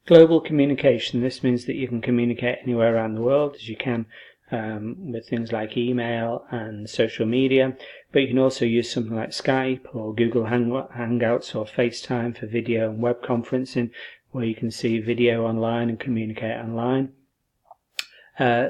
Global communication. This means that you can communicate anywhere around the world as you can with things like email and social media, but you can also use something like Skype or Google Hangouts or FaceTime for video and web conferencing, where you can see video online and communicate online.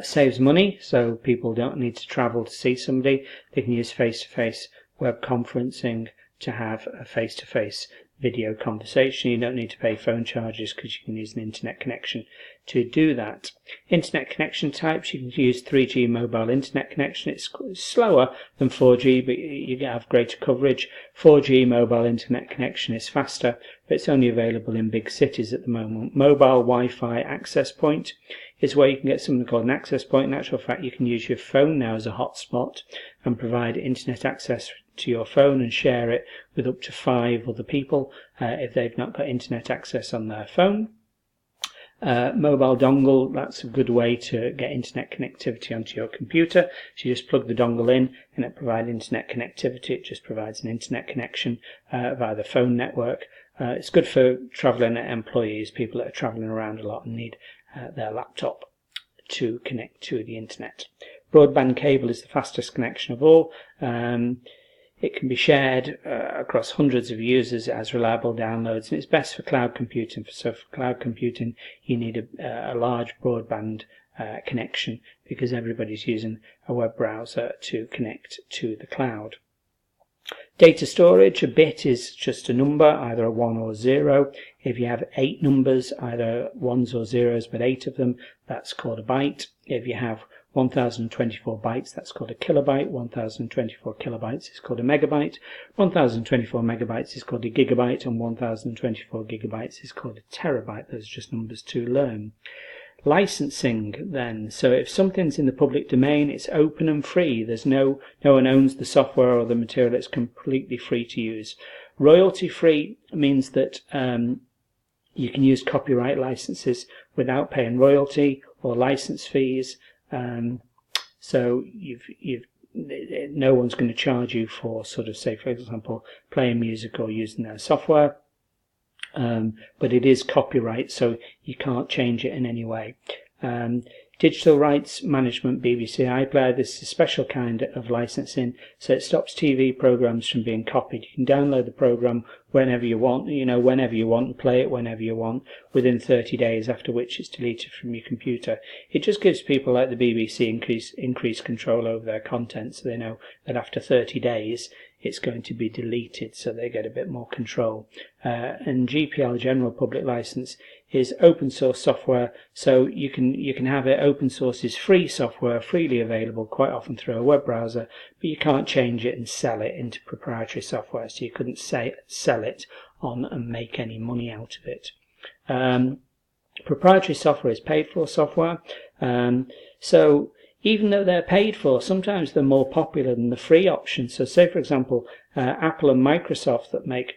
Saves money, so people don't need to travel to see somebody. They can use face-to-face web conferencing to have a face-to-face video conversation. You don't need to pay phone charges because you can use an internet connection to do that. Internet connection types, you can use 3G mobile internet connection. It's slower than 4G, but you have greater coverage. 4G mobile internet connection is faster, but it's only available in big cities at the moment. Mobile Wi-Fi access point is where you can get something called an access point. In actual fact, you can use your phone now as a hotspot and provide internet access to your phone and share it with up to 5 other people if they've not got internet access on their phone. Mobile dongle, that's a good way to get internet connectivity onto your computer. So you just plug the dongle in and it provides internet connectivity. It just provides an internet connection via the phone network. It's good for travelling employees, people that are travelling around a lot and need their laptop to connect to the internet. Broadband cable is the fastest connection of all. It can be shared across hundreds of users. It has reliable downloads, and it's best for cloud computing. So for cloud computing, you need a large broadband connection because everybody's using a web browser to connect to the cloud. Data storage, a bit is just a number, either a 1 or 0. If you have 8 numbers, either 1s or 0s, but 8 of them, that's called a byte. If you have 1024 bytes, that's called a kilobyte. 1024 kilobytes is called a megabyte. 1024 megabytes is called a gigabyte, and 1024 gigabytes is called a terabyte. Those are just numbers to learn. Licensing then, so if something's in the public domain, it's open and free. There's no one owns the software or the material. It's completely free to use. Royalty free means that you can use copyright licenses without paying royalty or license fees. So no one's going to charge you for sort of, say for example, playing music or using their software. But it is copyright, so you can't change it in any way. Digital rights management, BBC iPlayer, this is a special kind of licensing, so it stops TV programs from being copied. You can download the program whenever you want, and play it whenever you want, within 30 days, after which it's deleted from your computer. It just gives people like the BBC increased control over their content, so they know that after 30 days it's going to be deleted, so they get a bit more control. And GPL, General Public License, is open source software, so you can have it. Open source is free software, freely available, quite often through a web browser, but you can't change it and sell it into proprietary software, so you couldn't sell it on and make any money out of it. Proprietary software is paid for software, so even though they're paid for, sometimes they're more popular than the free option. So say, for example, Apple and Microsoft that make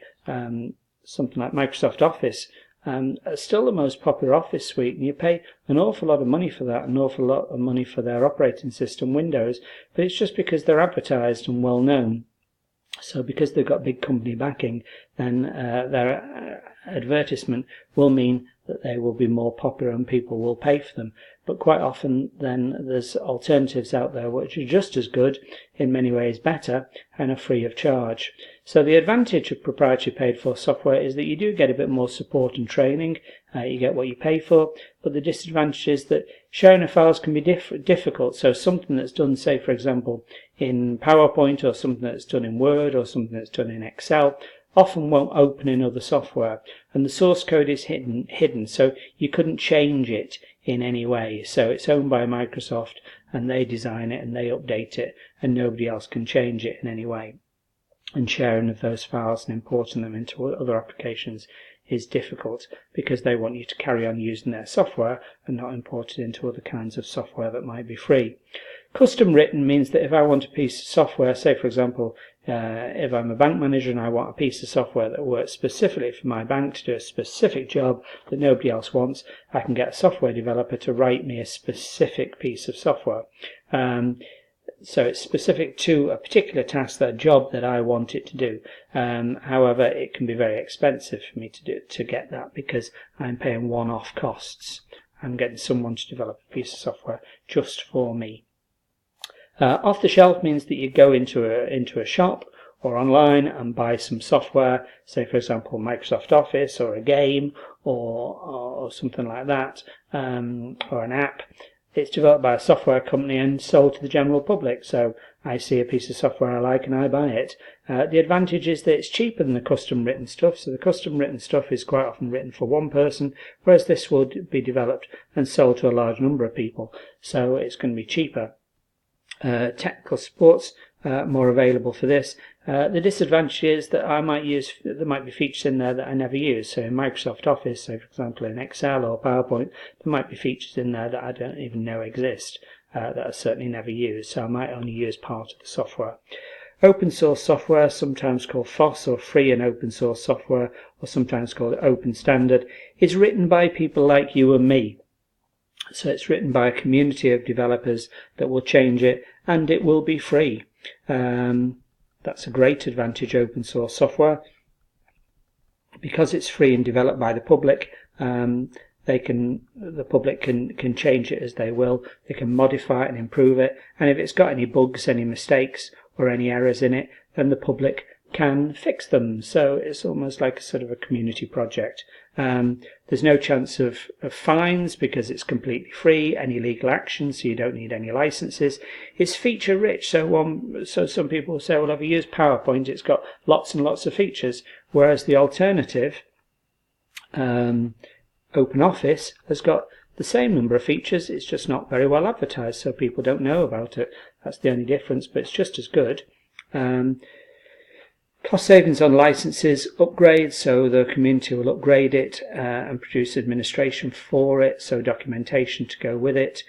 something like Microsoft Office are still the most popular Office suite, and you pay an awful lot of money for that, an awful lot of money for their operating system, Windows, but it's just because they're advertised and well known. So because they've got big company backing, then their advertisement will mean that they will be more popular and people will pay for them. But quite often then there's alternatives out there which are just as good, in many ways better, and are free of charge. So the advantage of proprietary paid for software is that you do get a bit more support and training. You get what you pay for, but the disadvantage is that sharing of files can be difficult. So something that's done, say for example, in PowerPoint, or something that's done in Word, or something that's done in Excel, often won't open in other software, and the source code is hidden, so you couldn't change it in any way. So it's owned by Microsoft, and they design it and they update it, and nobody else can change it in any way. And sharing of those files and importing them into other applications is difficult because they want you to carry on using their software and not import it into other kinds of software that might be free. Custom written means that if I want a piece of software, say for example, if I'm a bank manager and I want a piece of software that works specifically for my bank to do a specific job that nobody else wants, I can get a software developer to write me a specific piece of software. So it's specific to a particular task, that job that I want it to do. However, it can be very expensive for me to get that, because I'm paying one-off costs. I'm getting someone to develop a piece of software just for me. Off the shelf means that you go into a shop or online and buy some software, say for example Microsoft Office or a game or something like that, or an app. It's developed by a software company and sold to the general public. So I see a piece of software I like and I buy it. The advantage is that it's cheaper than the custom written stuff. So the custom written stuff is quite often written for one person, whereas this will be developed and sold to a large number of people. So it's going to be cheaper. Technical support's more available for this. The disadvantage is that there might be features in there that I never use. So in Microsoft Office, so for example in Excel or PowerPoint, there might be features in there that I don't even know exist, that I certainly never use. So I might only use part of the software. Open source software, sometimes called FOSS or free and open source software, or sometimes called open standard, is written by people like you and me. So it's written by a community of developers that will change it, and it will be free. That's a great advantage, open source software. Because it's free and developed by the public, the public can change it as they will. They can modify it and improve it, and if it's got any bugs, any mistakes or any errors in it, then the public can fix them. So it's almost like a sort of a community project. There's no chance of fines because it's completely free, any legal action, so you don't need any licenses. It's feature rich, so some people say, well, if you use PowerPoint, it's got lots and lots of features, whereas the alternative, OpenOffice, has got the same number of features. It's just not very well advertised, so people don't know about it. That's the only difference, but it's just as good. Cost savings on licenses, upgrades, so the community will upgrade it and produce administration for it, so documentation to go with it.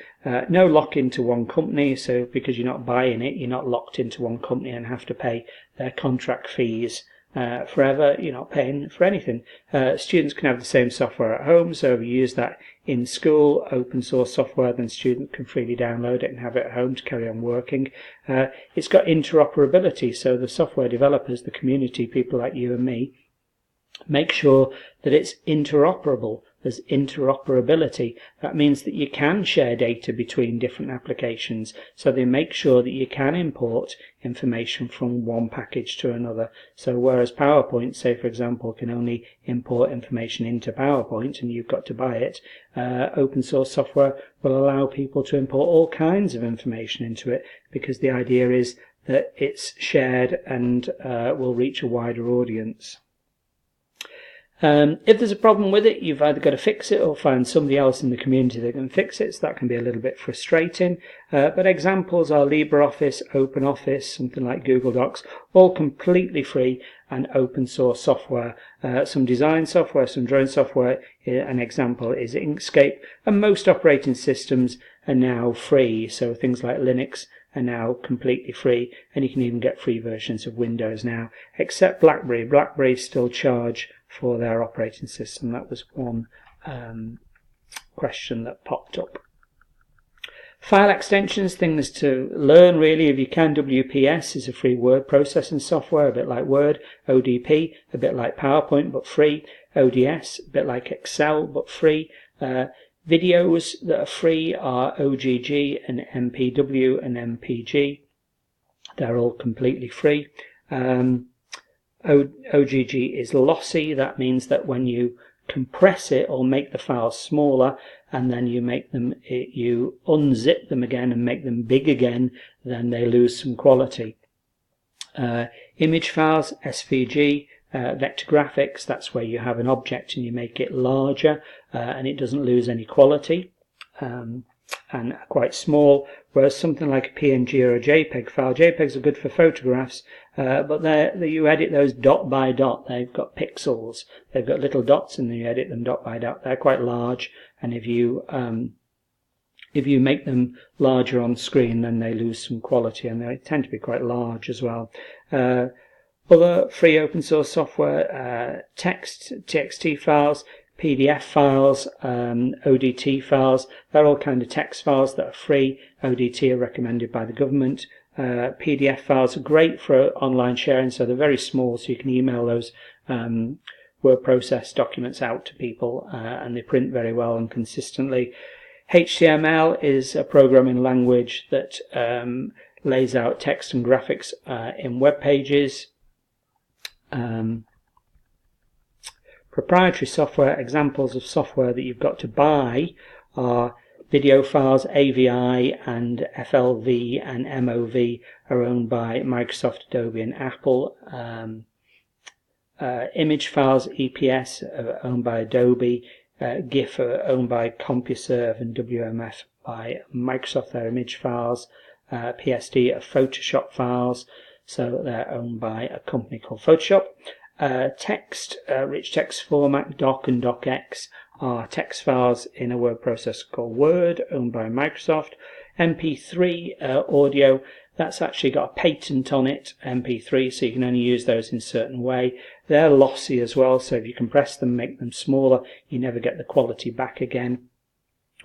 No lock into one company, so because you're not buying it, you're not locked into one company and have to pay their contract fees forever. You're not paying for anything. Students can have the same software at home, so if you use that in school, open source software, then students can freely download it and have it at home to carry on working. It's got interoperability, so the software developers, the community, people like you and me, make sure that it's interoperable. There's interoperability. That means that you can share data between different applications, so they make sure that you can import information from one package to another. So whereas PowerPoint, say for example, can only import information into PowerPoint and you've got to buy it, open source software will allow people to import all kinds of information into it, because the idea is that it's shared and will reach a wider audience. If there's a problem with it, you've either got to fix it or find somebody else in the community that can fix it, so that can be a little bit frustrating. But examples are LibreOffice, OpenOffice, something like Google Docs, all completely free and open source software. Some design software, some drawing software, an example is Inkscape, and most operating systems are now free, so things like Linux are now completely free, and you can even get free versions of Windows now, except BlackBerry. BlackBerry still charge for their operating system. That was one question that popped up. File extensions, things to learn really if you can. WPS is a free word processing software, a bit like Word. ODP, a bit like PowerPoint but free. ODS, a bit like Excel but free. Videos that are free are OGG and MPW and MPG. They're all completely free. OGG is lossy. That means that when you compress it or make the files smaller and then you unzip them again and make them big again, then they lose some quality. Image files, SVG, vector graphics, that's where you have an object and you make it larger and it doesn't lose any quality and are quite small, whereas something like a PNG or a JPEG file, JPEGs are good for photographs, but you edit those dot by dot. They've got pixels, they've got little dots, and then you edit them dot by dot. They're quite large, and if you make them larger on screen, then they lose some quality, and they tend to be quite large as well. Other free open source software, text, TXT files, PDF files, ODT files, they're all kind of text files that are free. ODT are recommended by the government. PDF files are great for online sharing, so they're very small, so you can email those word process documents out to people, and they print very well and consistently. HTML is a programming language that lays out text and graphics in web pages. Proprietary software, examples of software that you've got to buy are video files. AVI and FLV and MOV are owned by Microsoft, Adobe and Apple. Image files, EPS, are owned by Adobe. GIF are owned by CompuServe, and WMF by Microsoft. They're image files. PSD are Photoshop files, so they're owned by a company called Photoshop. Text, rich text format, doc and docx are text files in a word processor called Word, owned by Microsoft. MP3 audio, that's actually got a patent on it, MP3, so you can only use those in a certain way. They're lossy as well, so if you compress them, make them smaller, you never get the quality back again.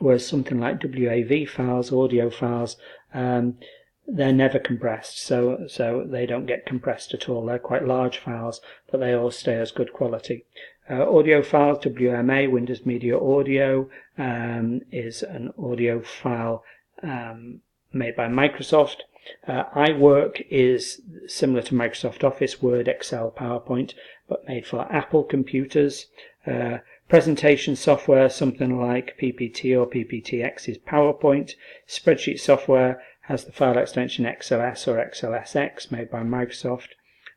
Whereas something like WAV files, audio files, they're never compressed, so they don't get compressed at all. They're quite large files, but they all stay as good quality. Audio files, WMA, Windows Media Audio, is an audio file made by Microsoft. iWork is similar to Microsoft Office, Word, Excel, PowerPoint, but made for Apple computers. Presentation software, something like PPT or PPTX, is PowerPoint. Spreadsheet software has the file extension XLS or XLSX, made by Microsoft.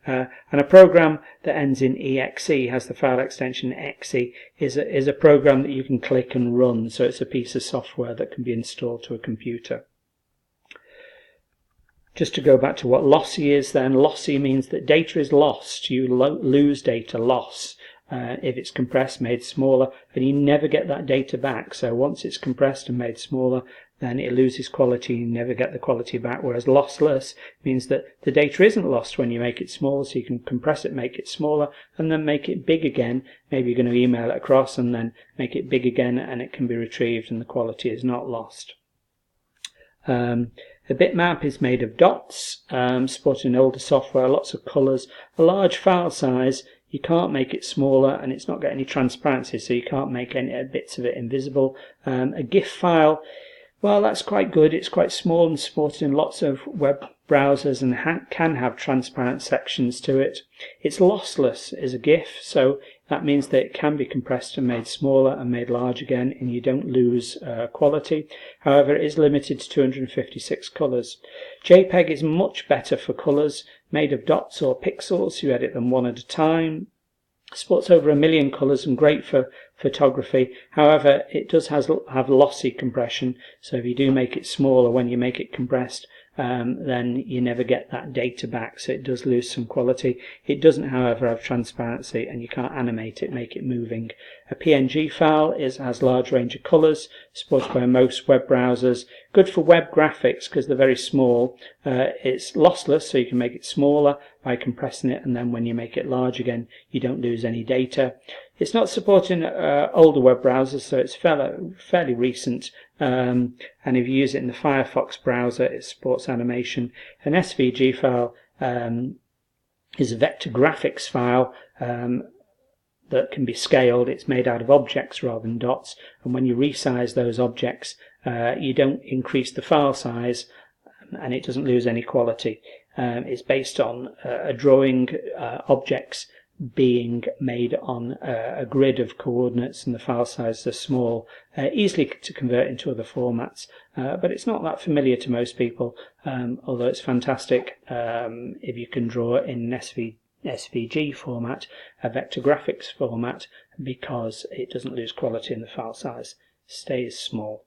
And a program that ends in exe has the file extension exe, is a program that you can click and run, so it's a piece of software that can be installed to a computer. Just to go back to what lossy is then, lossy means that data is lost. You lose data, loss. If it's compressed, made smaller, and you never get that data back. So once it's compressed and made smaller, then it loses quality, you never get the quality back. Whereas lossless means that the data isn't lost when you make it smaller, so you can compress it, make it smaller, and then make it big again. Maybe you're going to email it across and then make it big again, and it can be retrieved and the quality is not lost. A bitmap is made of dots, supporting older software, lots of colours, a large file size. You can't make it smaller, and it's not got any transparency, so you can't make any bits of it invisible. A GIF file, well, that's quite good. It's quite small and supported in lots of web browsers and can have transparent sections to it. It's lossless as a GIF, so that means that it can be compressed and made smaller and made large again, and you don't lose quality. However, it is limited to 256 colours. JPEG is much better for colours, made of dots or pixels. You edit them one at a time. Supports over 1 million colours and great for photography. However, it does have lossy compression, so if you do make it smaller when you make it compressed, then you never get that data back, so it does lose some quality. It doesn't, however, have transparency, and you can't animate it, make it moving. A PNG file has large range of colours, supported by most web browsers. Good for web graphics because they're very small. It's lossless, so you can make it smaller by compressing it, and then when you make it large again, you don't lose any data. It's not supporting older web browsers, so it's fairly recent. And if you use it in the Firefox browser, it supports animation. An SVG file is a vector graphics file that can be scaled. It's made out of objects rather than dots, and when you resize those objects, you don't increase the file size, and it doesn't lose any quality. It's based on a drawing objects being made on a grid of coordinates, and the file sizes are small, easily to convert into other formats, but it's not that familiar to most people, although it's fantastic if you can draw in an SVG format, a vector graphics format, because it doesn't lose quality and the file size stays small.